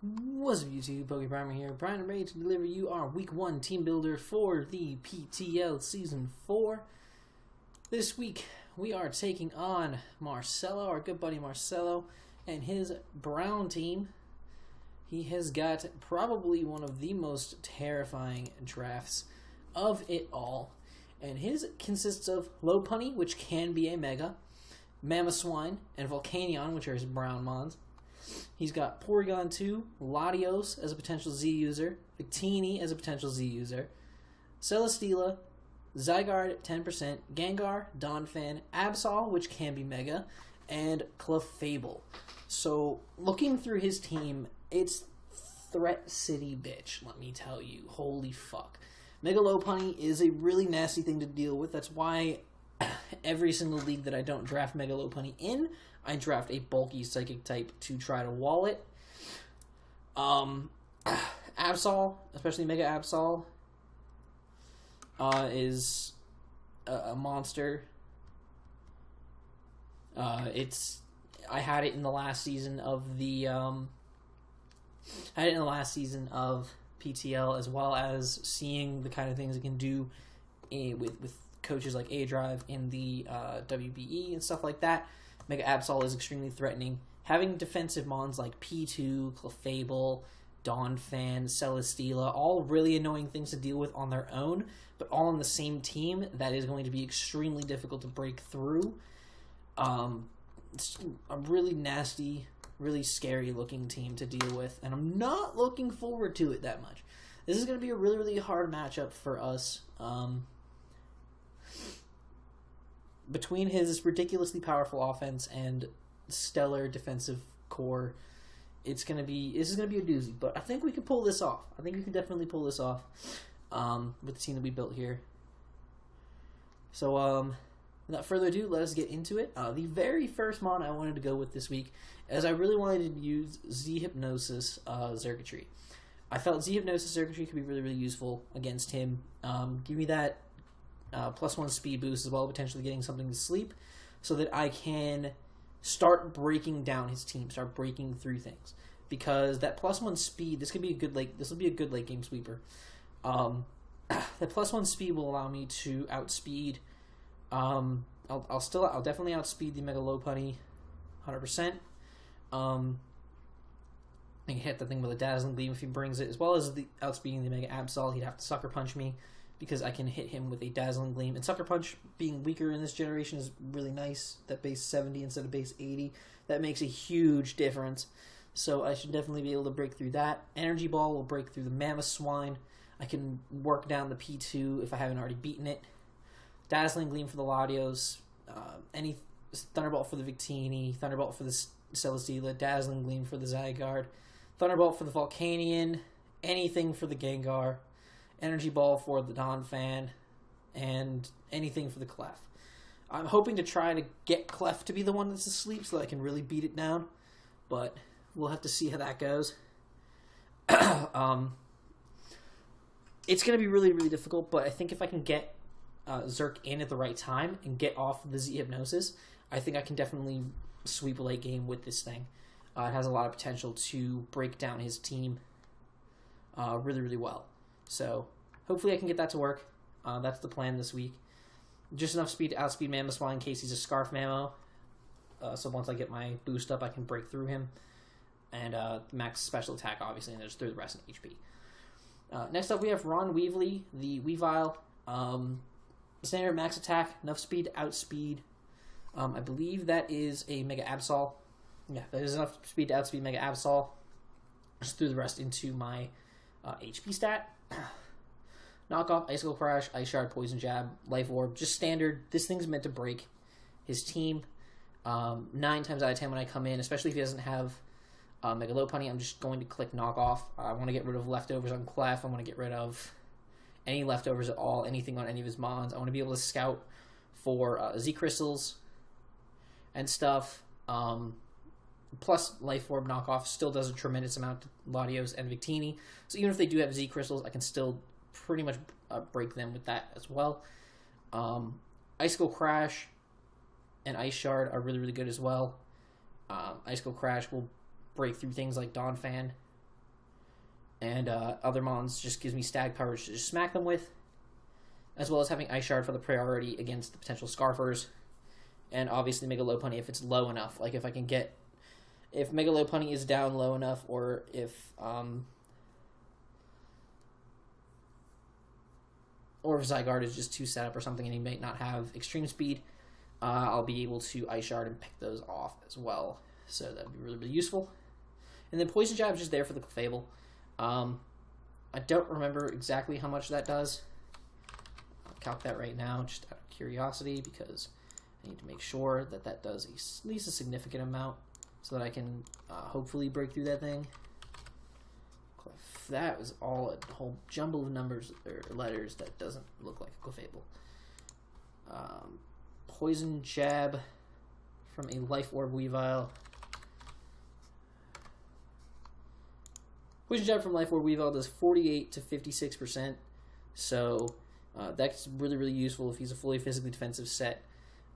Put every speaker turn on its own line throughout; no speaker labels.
What's up YouTube, PokePrimer here, Brian and ready to deliver you our Week 1 Team Builder for the PTL Season 4. This week, we are taking on Marcello, our good buddy Marcello, and his brown team. He has got probably one of the most terrifying drafts of it all. And his consists of Lopunny, which can be a Mega, Mamoswine, and Volcanion, which are his brown mons. He's got Porygon 2, Latios as a potential Z user, Victini as a potential Z user, Celesteela, Zygarde 10%, Gengar, Donphan, Absol, which can be Mega, and Clefable. So, looking through his team, it's Threat City bitch, let me tell you. Holy fuck. Mega Lopunny is a really nasty thing to deal with. That's why every single league that I don't draft Mega Lopunny in, I draft a bulky Psychic type to try to wall it. Absol, especially Mega Absol, is a monster. I had it in the last season of the PTL, as well as seeing the kind of things it can do with coaches like A-Drive in the WBE and stuff like that. Mega Absol is extremely threatening. Having defensive mons like P2, Clefable, Donphan, Celesteela, all really annoying things to deal with on their own, but all on the same team, that is going to be extremely difficult to break through. It's a really nasty, really scary looking team to deal with, and I'm not looking forward to it that much. This is going to be a really, really hard matchup for us. Between his ridiculously powerful offense and stellar defensive core, this is gonna be a doozy. But I think we can pull this off. I think we can definitely pull this off with the team that we built here. So without further ado, let us get into it. The very first mon I wanted to go with this week, as I really wanted to use Z Hypnosis Circuitry. I felt Z Hypnosis Circuitry could be really, really useful against him. Give me that +1 speed boost as well, potentially getting something to sleep, so that I can start breaking down his team, start breaking through things. Because that +1 speed, this will be a good late game sweeper. That +1 speed will allow me to outspeed. I'll definitely outspeed the Mega Lopunny, 100%. I can hit the thing with a Dazzling Gleam if he brings it, as well as the outspeeding the Mega Absol. He'd have to Sucker Punch me, because I can hit him with a Dazzling Gleam. And Sucker Punch being weaker in this generation is really nice. That base 70 instead of base 80. That makes a huge difference. So I should definitely be able to break through that. Energy Ball will break through the Mamoswine. I can work down the P2 if I haven't already beaten it. Dazzling Gleam for the Latios. Any Thunderbolt for the Victini. Thunderbolt for the Celesteela. Dazzling Gleam for the Zygarde. Thunderbolt for the Volcanion. Anything for the Gengar. Energy Ball for the Donphan, and anything for the Clef. I'm hoping to try to get Clef to be the one that's asleep so that I can really beat it down, but we'll have to see how that goes. It's going to be really, really difficult, but I think if I can get Zerk in at the right time and get off the Z Hypnosis, I think I can definitely sweep a late game with this thing. It has a lot of potential to break down his team really, really well. So, hopefully I can get that to work. That's the plan this week. Just enough speed to outspeed Mamoswine in case he's a Scarf Mamo. So once I get my boost up, I can break through him. And max special attack, obviously, and just throw the rest in HP. Next up, we have Ron Weasley, the Weavile. Standard max attack, enough speed to outspeed. I believe that is a Mega Absol. Yeah, that is enough speed to outspeed Mega Absol. Just threw the rest into my HP stat. Knockoff, Icicle Crash, Ice Shard, Poison Jab, Life Orb, just standard. This thing's meant to break his team. 9 times out of 10 when I come in, especially if he doesn't have Mega Lopunny, I'm just going to click Knockoff. I want to get rid of leftovers on Clef. I want to get rid of any leftovers at all, anything on any of his mons. I want to be able to scout for Z Crystals and stuff. Plus, Life Orb Knockoff still does a tremendous amount to Latios and Victini. So even if they do have Z Crystals, I can still pretty much break them with that as well. Icicle Crash and Ice Shard are really, really good as well. Icicle Crash will break through things like Donphan And other mons just gives me stag powers to just smack them with, as well as having Ice Shard for the priority against the potential Scarfers. And obviously Mega Lopunny if it's low enough. Like if I can get... If Mega Lopunny is down low enough, or if Zygarde is just too set up or something and he might not have extreme speed, I'll be able to Ice Shard and pick those off as well. So that would be really, really useful. And then Poison Jab is just there for the Clefable. I don't remember exactly how much that does. I'll calc that right now just out of curiosity because I need to make sure that that does at least a significant amount so that I can hopefully break through that thing. That was all a whole jumble of numbers or letters that doesn't look like a Clefable. Poison Jab from a Life Orb Weavile. Poison Jab from Life Orb Weavile does 48 to 56%, so that's really, really useful if he's a fully physically defensive set.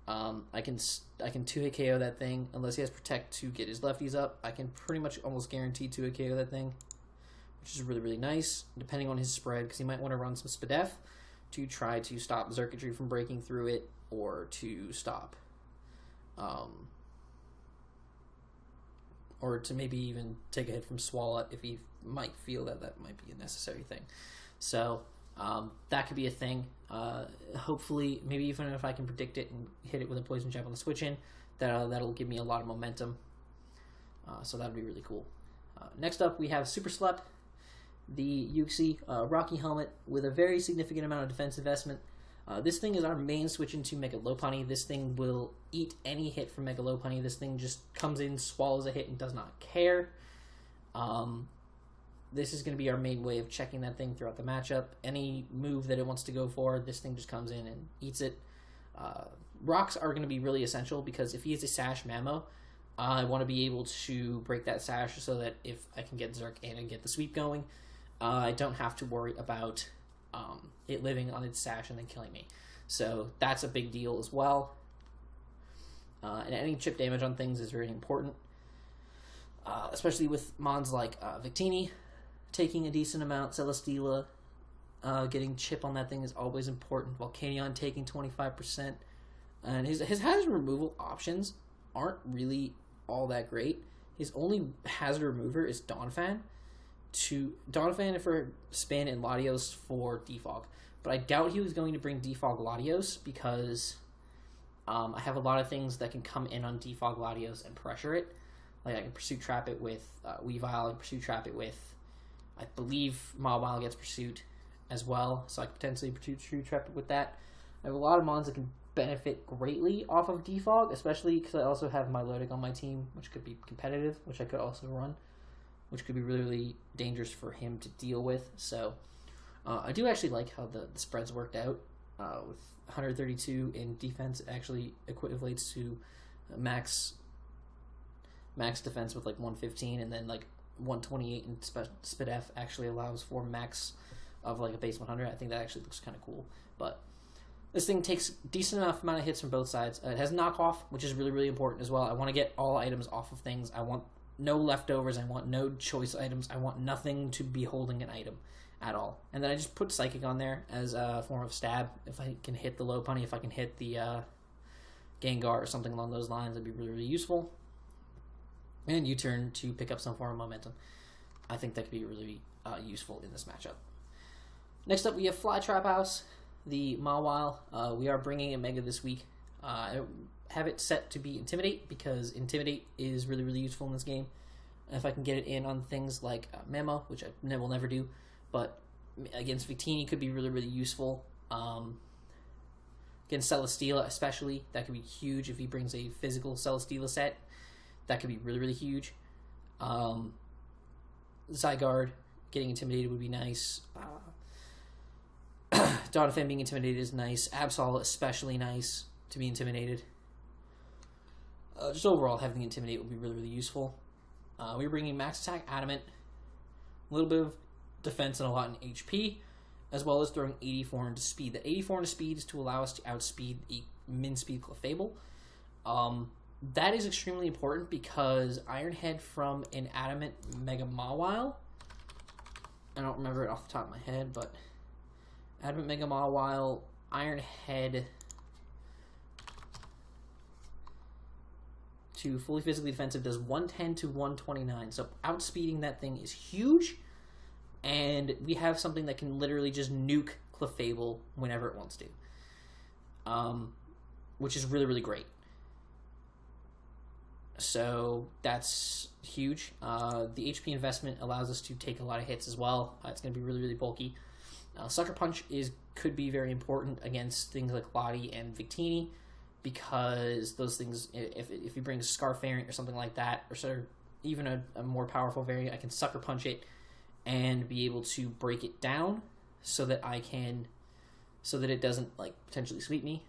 I can 2-hit KO that thing unless he has Protect to get his lefties up. I can pretty much almost guarantee 2-hit KO that thing, which is really, really nice, depending on his spread, because he might want to run some Spadef to try to stop Xurkitree from breaking through it, or to stop, or to maybe even take a hit from Swalot if he might feel that that might be a necessary thing. So that could be a thing. Hopefully, maybe even if I can predict it and hit it with a Poison Jab on the switch in, that'll give me a lot of momentum. So that would be really cool. Next up, we have Super Slut, the Uxie Rocky Helmet with a very significant amount of defense investment. This thing is our main switch into Mega Lopunny. This thing will eat any hit from Mega Lopunny. This thing just comes in, swallows a hit, and does not care. This is going to be our main way of checking that thing throughout the matchup. Any move that it wants to go for, this thing just comes in and eats it. Rocks are going to be really essential because if he has a Sash Mammo, I want to be able to break that Sash so that if I can get Zerk in and get the sweep going, I don't have to worry about it living on its Sash and then killing me. So that's a big deal as well. And any chip damage on things is very important, especially with mons like Victini taking a decent amount. Celesteela getting chip on that thing is always important. Volcanion taking 25%. And his hazard removal options aren't really all that great. His only hazard remover is Donphan for Spin and Latios for Defog. But I doubt he was going to bring Defog Latios because I have a lot of things that can come in on Defog Latios and pressure it. Like I can Pursuit Trap it with Weavile, I can Pursuit Trap it with, I believe Mawile gets Pursuit as well, so I can potentially Pursuit Trap it with that. I have a lot of mons that can benefit greatly off of Defog, especially because I also have Milotic on my team, which could be competitive, which I could also run, which could be really, really dangerous for him to deal with. So I do actually like how the spreads worked out. With 132 in defense, it actually equates to max defense with like 115, and then like 128 in Spadef actually allows for max of like a base 100. I think that actually looks kind of cool. But this thing takes decent enough amount of hits from both sides. It has knockoff, which is really, really important as well. I want to get all items off of things. I want no leftovers. I want no choice items. I want nothing to be holding an item at all. And then I just put Psychic on there as a form of stab. If I can hit the Lopunny, if I can hit the Gengar or something along those lines, that'd be really, really useful. And U-turn to pick up some form of momentum. I think that could be really useful in this matchup. Next up, we have Flytrap House, the Mawile. We are bringing a Mega this week. I have it set to be Intimidate because Intimidate is really, really useful in this game. If I can get it in on things like Memo, which I will never do, but against Victini could be really, really useful. Against Celesteela especially, that could be huge if he brings a physical Celesteela set. That could be really, really huge. Zygarde getting intimidated would be nice. Donphan being intimidated is nice. Absol especially nice to be intimidated. Just overall, having the Intimidate would be really, really useful. We're bringing Max Attack, Adamant, a little bit of defense and a lot in HP, as well as throwing 84 into Speed. The 84 into Speed is to allow us to outspeed a min-speed Clefable. That is extremely important because Iron Head from an Adamant Mega Mawile I don't remember it off the top of my head, but Adamant Mega Mawile, Iron Head to fully physically defensive does 110 to 129. So outspeeding that thing is huge. And we have something that can literally just nuke Clefable whenever it wants to. Which is really, really great. So that's huge. The HP investment allows us to take a lot of hits as well. It's going to be really, really bulky. Sucker Punch could be very important against things like Lottie and Victini, because those things, if you bring a Scarf variant or something like that, or sort of even a more powerful variant, I can Sucker Punch it and be able to break it down so that it doesn't like potentially sweep me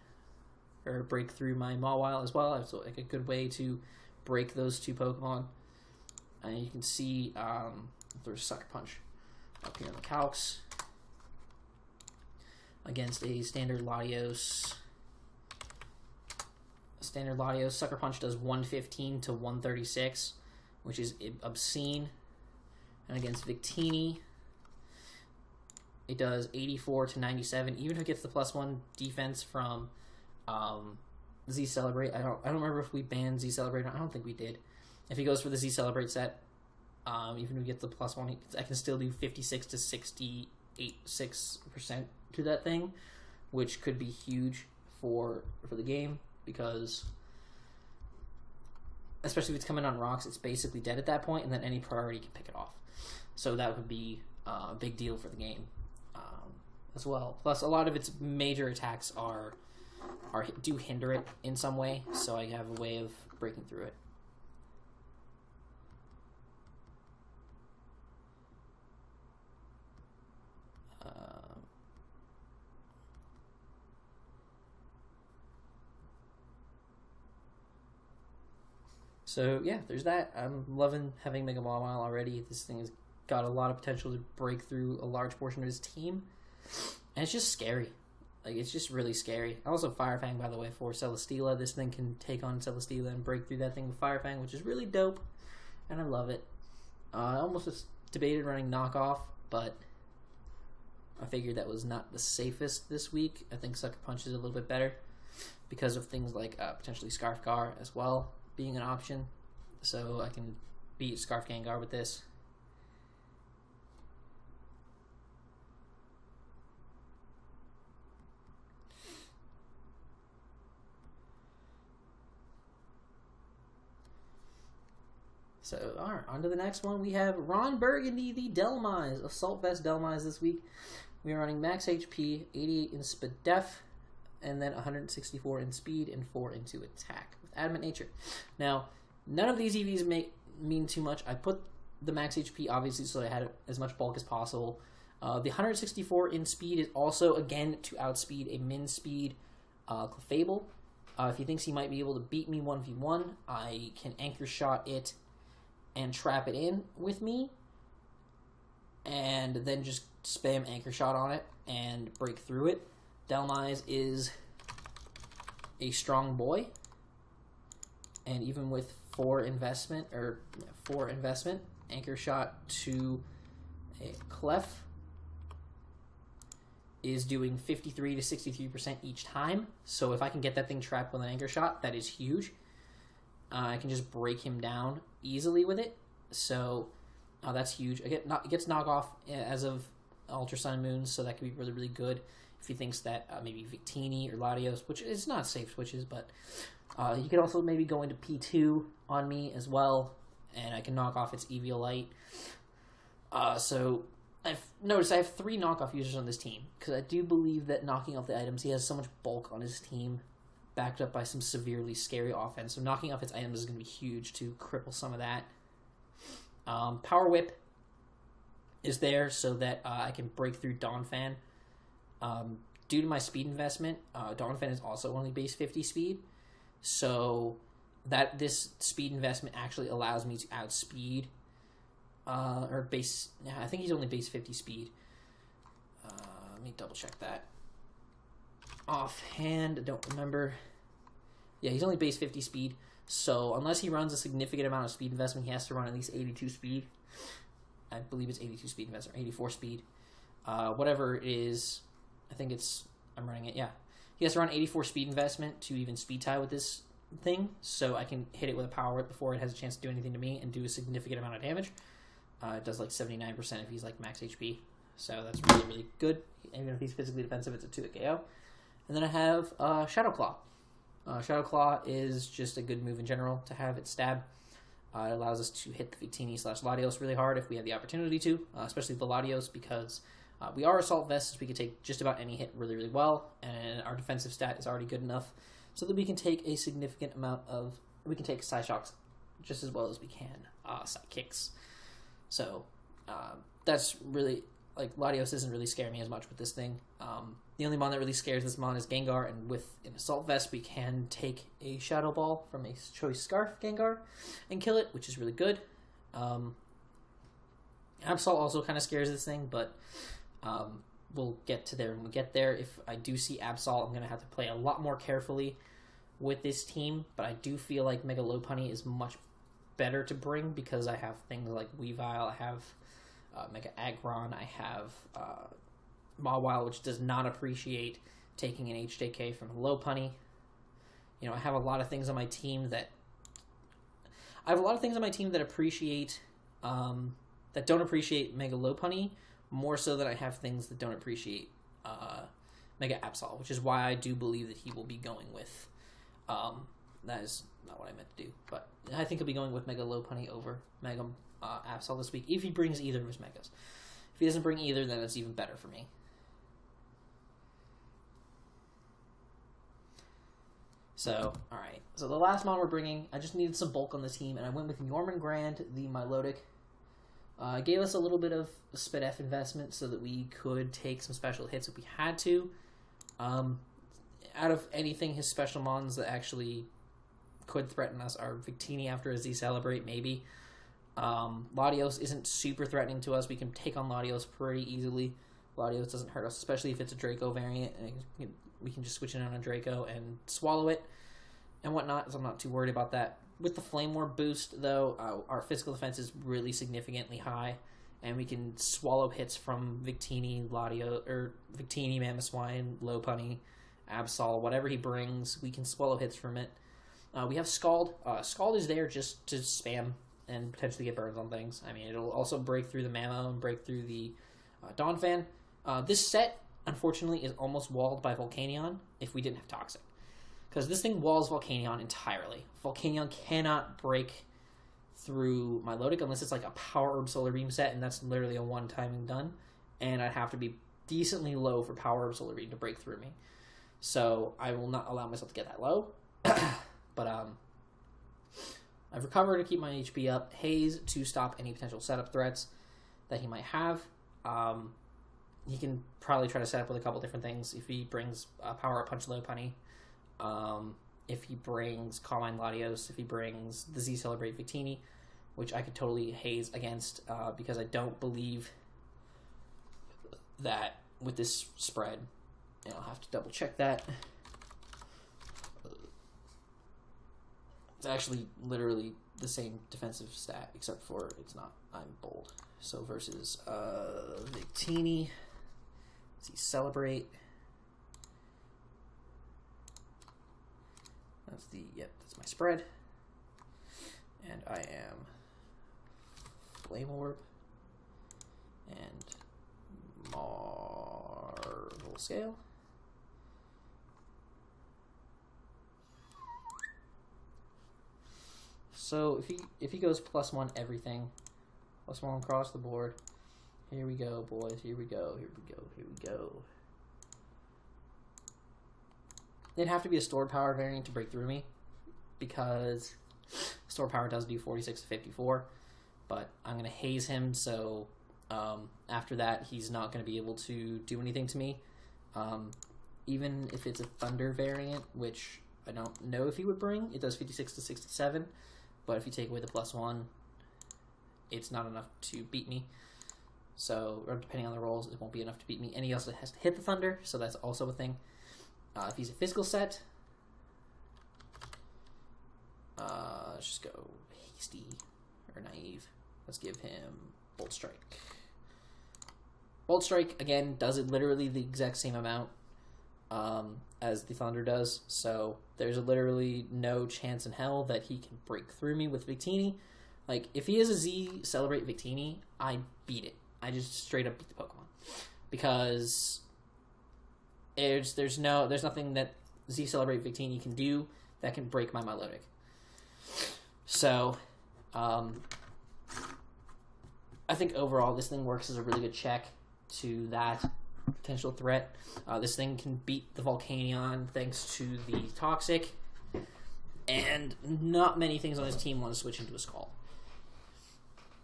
or break through my Mawile as well. It's like a good way to break those two Pokemon. And you can see there's Sucker Punch up here in the calcs against a standard Latios. Standard Latios Sucker Punch does 115 to 136, which is obscene. And against Victini, it does 84 to 97. Even if it gets the +1 defense from Z Celebrate, I don't remember if we banned Z Celebrate. I don't think we did. If he goes for the Z Celebrate set, even if we get the +1, I can still do 56 to 6% to that thing, which could be huge for the game, because especially if it's coming on rocks, it's basically dead at that point, and then any priority can pick it off. So that would be a big deal for the game as well. Plus, a lot of its major attacks do hinder it in some way, so I have a way of breaking through it. So yeah, there's that. I'm loving having Mega Mawile already. This thing has got a lot of potential to break through a large portion of his team, and it's just scary. Like, it's just really scary. Also, Fire Fang, by the way, for Celesteela. This thing can take on Celesteela and break through that thing with Fire Fang, which is really dope, and I love it. I almost just debated running Knockoff, but I figured that was not the safest this week. I think Sucker Punch is a little bit better because of things like potentially Scarf Gar as well being an option. So I can beat Scarf Gengar with this. So, alright, on to the next one. We have Ron Burgundy, the Delmise, Assault Vest Delmise this week. We are running max HP, 88 in Spadef, and then 164 in speed and 4 into attack with Adamant Nature. Now, none of these EVs mean too much. I put the max HP, obviously, so I had as much bulk as possible. The 164 in speed is also, again, to outspeed a min speed Clefable. If he thinks he might be able to beat me 1v1, I can Anchor Shot it and trap it in with me, and then just spam Anchor Shot on it and break through it. Delmise is a strong boy, and even with 4 investment, Anchor Shot to a Clef is doing 53 to 63% each time. So if I can get that thing trapped with an Anchor Shot, that is huge. I can just break him down easily with it, so that's huge. It gets knockoff as of Ultra Sun and Moon, so that could be really, really good if he thinks that maybe Victini or Latios, which is not safe switches, but you could also maybe go into P2 on me as well, and I can knock off its Eviolite. So I've noticed I have 3 knockoff users on this team, because I do believe that knocking off the items, he has so much bulk on his team, backed up by some severely scary offense. So knocking off its items is going to be huge to cripple some of that. Power Whip is there so that I can break through Donphan. Due to my speed investment, Donphan is also only base 50 speed. So that this speed investment actually allows me to outspeed. I think he's only base 50 speed. Let me double check that. Offhand, I don't remember. Yeah, he's only base 50 speed, so unless he runs a significant amount of speed investment, he has to run at least 82 speed. I believe it's 82 speed investment, or 84 speed. Whatever it is, I think it's, I'm running it, yeah. He has around 84 speed investment to even speed tie with this thing, so I can hit it with a power whip before it has a chance to do anything to me and do a significant amount of damage. It does like 79% if he's like max HP, so that's really, really good. Even if he's physically defensive, it's a 2-hit KO. And then I have Shadow Claw. Shadow Claw is just a good move in general to have it stab. It allows us to hit the Victini/Latios really hard if we have the opportunity to, especially the Latios, because we are Assault Vests. We can take just about any hit really, really well, and our defensive stat is already good enough so that we can take a significant amount of, we can take side shocks just as well as we can side kicks. So that's really, like, Latios doesn't really scare me as much with this thing. The only mon that really scares this mon is Gengar, and with an Assault Vest, we can take a Shadow Ball from a Choice Scarf Gengar and kill it, which is really good. Absol also kind of scares this thing, but we'll get to there when we get there. If I do see Absol, I'm going to have to play a lot more carefully with this team, but I do feel like Mega Lopunny is much better to bring because I have things like Weavile, I have Mega Aggron, I have Mawile, which does not appreciate taking an HJK from a Lopunny. You know, I have a lot of things on my team that appreciate that don't appreciate Mega Lopunny more so than I have things that don't appreciate Mega Absol, which is why I do believe that he will be going with that is not what I meant to do, but I think he'll be going with Mega Lopunny over Mega Absol this week if he brings either of his Megas. If he doesn't bring either, then it's even better for me. So, alright. So the last mon we're bringing, I just needed some bulk on the team, and I went with Jormungand, the Milotic. Gave us a little bit of Spit F investment so that we could take some special hits if we had to. Out of anything, his special mons that actually could threaten us are Victini after a Z-Celebrate, maybe. Latios isn't super threatening to us. We can take on Latios pretty easily. Latios doesn't hurt us, especially if it's a Draco variant. And we can just switch it on a Draco and swallow it and whatnot, so I'm not too worried about that. With the Flame War boost, though, our physical defense is really significantly high, and we can swallow hits from Victini, Latios, or Victini, Mamoswine, Lopunny, Absol, whatever he brings, we can swallow hits from it. We have Scald. Scald is there just to spam and potentially get burns on things. I mean, it'll also break through the Mamo and break through the Donphan. This set, unfortunately, is almost walled by Volcanion if we didn't have Toxic. Because this thing walls Volcanion entirely. Volcanion cannot break through Milotic unless it's like a Power Herb Solar Beam set, and that's literally a one-time and done. And I'd have to be decently low for Power Herb Solar Beam to break through me. So I will not allow myself to get that low. But I've recovered to keep my HP up. Haze to stop any potential setup threats that he might have. He can probably try to set up with a couple different things. If he brings Power Up Punch Lopunny, if he brings Calm Mind Latios, if he brings the Z-Celebrate Victini, which I could totally haze against because I don't believe that with this spread, and I'll have to double check that. It's actually literally the same defensive stat, except for it's not. I'm bold. So versus Victini, Z-Celebrate. That's my spread. And I am Flame Orb and Marvel Scale. So if he goes +1 everything, +1 across the board. Here we go, boys. Here we go. Here we go. Here we go. It'd have to be a Stored Power variant to break through me, because Stored Power does do 46 to 54, but I'm going to haze him, so after that he's not going to be able to do anything to me. Even if it's a Thunder variant, which I don't know if he would bring, it does 56 to 67, but if you take away the +1, it's not enough to beat me. So, or depending on the rolls, it won't be enough to beat me. And he also has to hit the Thunder, so that's also a thing. If he's a physical set, let's just go Hasty or Naive. Let's give him Bolt Strike. Bolt Strike, again, does it literally the exact same amount as the Thunder does, so there's literally no chance in hell that he can break through me with Victini. Like, if he has a Z Celebrate Victini, I beat it. I just straight up beat the Pokemon. Because there's nothing that Z Celebrate Victini can do that can break my Milotic. So, I think overall this thing works as a really good check to that potential threat. This thing can beat the Volcanion thanks to the Toxic, and not many things on this team want to switch into a Skull.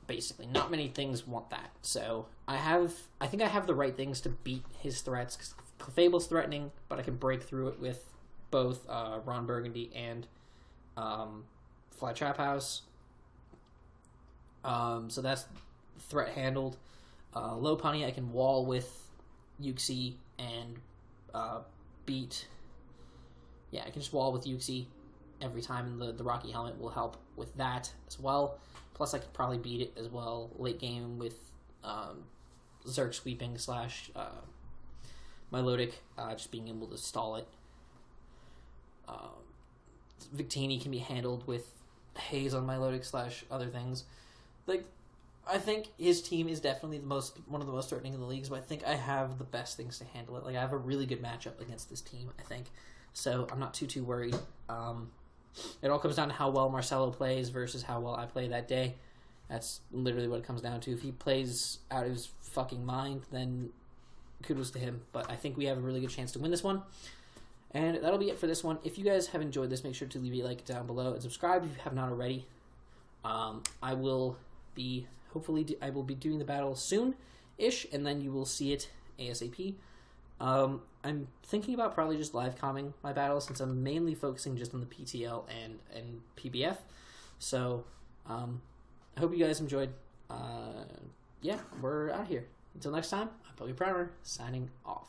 Basically, not many things want that. So I think I have the right things to beat his threats, because Clefable's threatening, but I can break through it with both Ron Burgundy and Fly Trap House. So that's threat handled. Lopunny I can wall with Uxie and beat. Yeah, I can just wall with Uxie every time, and the Rocky Helmet will help with that as well. Plus, I could probably beat it as well late game with Zerk sweeping / Milotic, just being able to stall it. Victini can be handled with Haze on Milotic / other things. Like, I think his team is definitely one of the most threatening in the leagues, but I think I have the best things to handle it. Like, I have a really good matchup against this team, I think. So I'm not too worried. It all comes down to how well Marcello plays versus how well I play that day. That's literally what it comes down to. If he plays out of his fucking mind, then kudos to him. But I think we have a really good chance to win this one. And that'll be it for this one. If you guys have enjoyed this, make sure to leave a like down below and subscribe if you have not already. I will be doing the battle soon-ish, and then you will see it ASAP. I'm thinking about probably just live comming my battle, since I'm mainly focusing just on the PTL and PBF. So, I hope you guys enjoyed. Yeah, we're out here. Until next time, I'm PokePrimer, signing off.